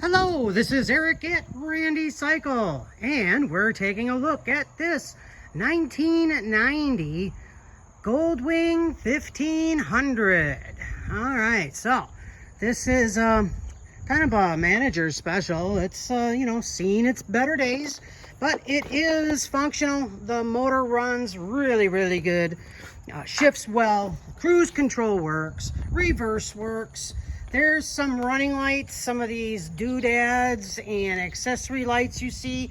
Hello, this is Eric at Randy Cycle, and we're taking a look at this 1990 Goldwing 1500. All right, so this is kind of a manager's special. It's seen its better days, but it is functional. The motor runs really good, shifts well, cruise control works, reverse works. There's some running lights, some of these doodads and accessory lights you see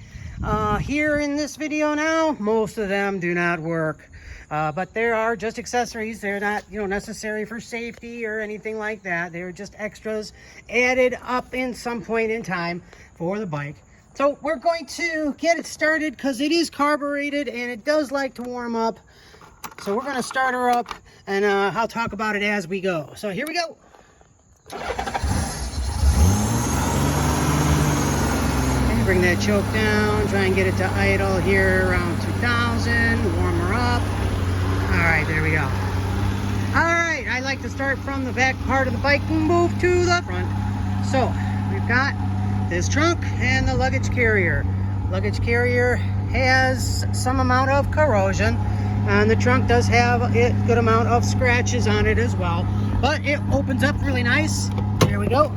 here in this video now. Most of them do not work, but there are just accessories. They're not, necessary for safety or anything like that. They're just extras added up in some point in time for the bike. So we're going to get it started because it is carbureted and it does like to warm up. So we're going to start her up and I'll talk about it as we go. So here we go. Okay, bring that choke down, try and get it to idle here around 2000, warm her up. All right, there we go. All right, I like to start from the back part of the bike and move to the front. So we've got this trunk and the luggage carrier. Luggage carrier has some amount of corrosion, and the trunk does have a good amount of scratches on it as well. But it opens up really nice. There we go.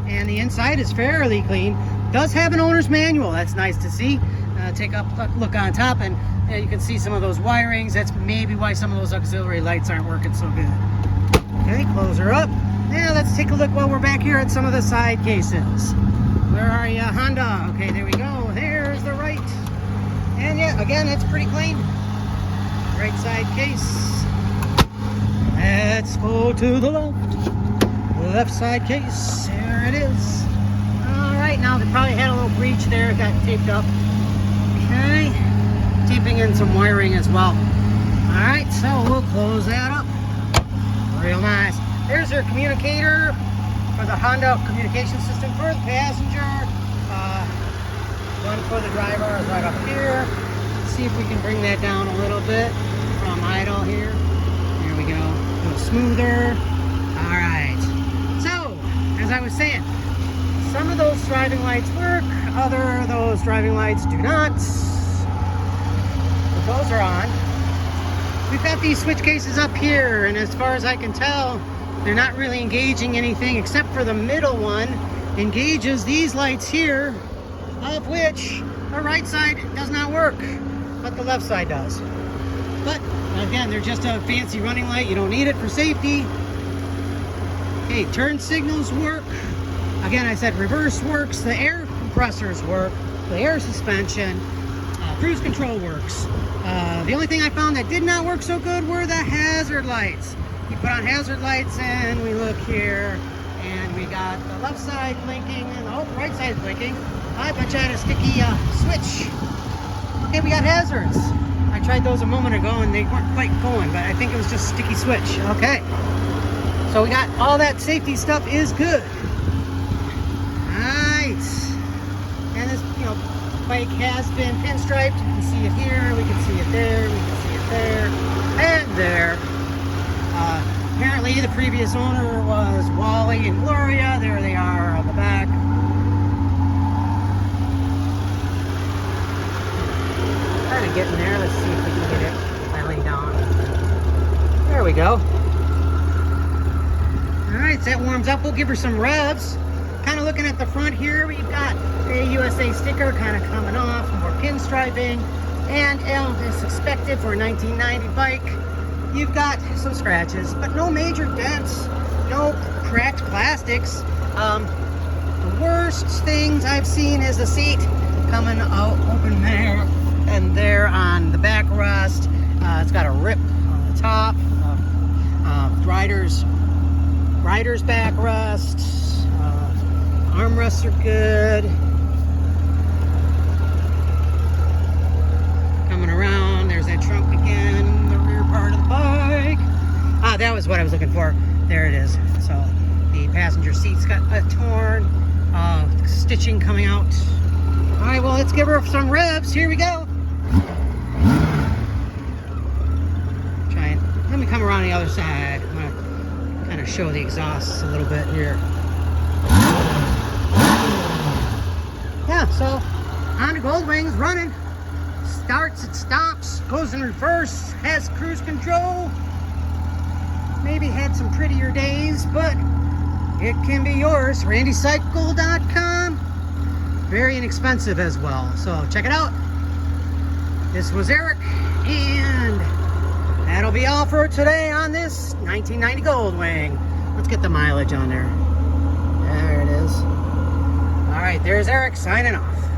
And the inside is fairly clean. Does have an owner's manual. That's nice to see. Take a look on top and you can see some of those wirings. That's maybe why some of those auxiliary lights aren't working so good. Okay, close her up. Now let's take a look while we're back here at some of the side cases. Where are you, Honda? Okay, there we go. There's the right. And yeah, again, it's pretty clean. Right side case. Let's go to the left side case. There it is. All right, now they probably had a little breach there, got taped up. Okay, taping in some wiring as well. All right, so we'll close that up. Real nice. There's your communicator for the Honda communication system for the passenger. One for the driver is right up here. Let's see if we can bring that down a little bit from idle here. There we go. A little smoother. All right. So, as I was saying, some of those driving lights work, other of those driving lights do not. But those are on. We've got these switch cases up here, and as far as I can tell, they're not really engaging anything except for the middle one engages these lights here, of which the right side does not work, but the left side does. But again, they're just a fancy running light. You don't need it for safety. Okay, turn signals work. Again, I said reverse works. The air compressors work. The air suspension. Cruise control works. The only thing I found that did not work so good were the hazard lights. You put on hazard lights and we look here and we got the left side blinking and the right side blinking. I bet you had a sticky switch. Okay, we got hazards. I tried those a moment ago and they weren't quite going, but I think it was just sticky switch. Okay. So we got all that safety stuff is good. Alright. And this, bike has been pinstriped. You can see it here, we can see it there, we can see it there, and there. Apparently the previous owner was Wally and Gloria. There they are on the back. Kind of getting there. Let's see if we can get it finally down. There we go. Alright, so that warms up. We'll give her some revs. Kind of looking at the front here, we've got a USA sticker kind of coming off, more pinstriping, and as expected for a 1990 bike, you've got some scratches, but no major dents, no cracked plastics. The worst things I've seen is the seat coming out open there and there on the backrest. It's got a rip on the top. Rider's backrest. Armrests are good. Coming around, there's that trunk again, the rear part of the bike. That was what I was looking for. There it is. So the passenger seat's got torn, stitching coming out. All right, well, let's give her some revs. Here we go. Let me come around the other side. I'm gonna kind of show the exhausts a little bit here. So, Honda Goldwing's running. Starts, it stops, goes in reverse, has cruise control. Maybe had some prettier days, but it can be yours. RandyCycle.com. Very inexpensive as well. So check it out. This was Eric, and that'll be all for today on this 1990 Goldwing. Let's get the mileage on there. There it is. All right, there's Eric signing off.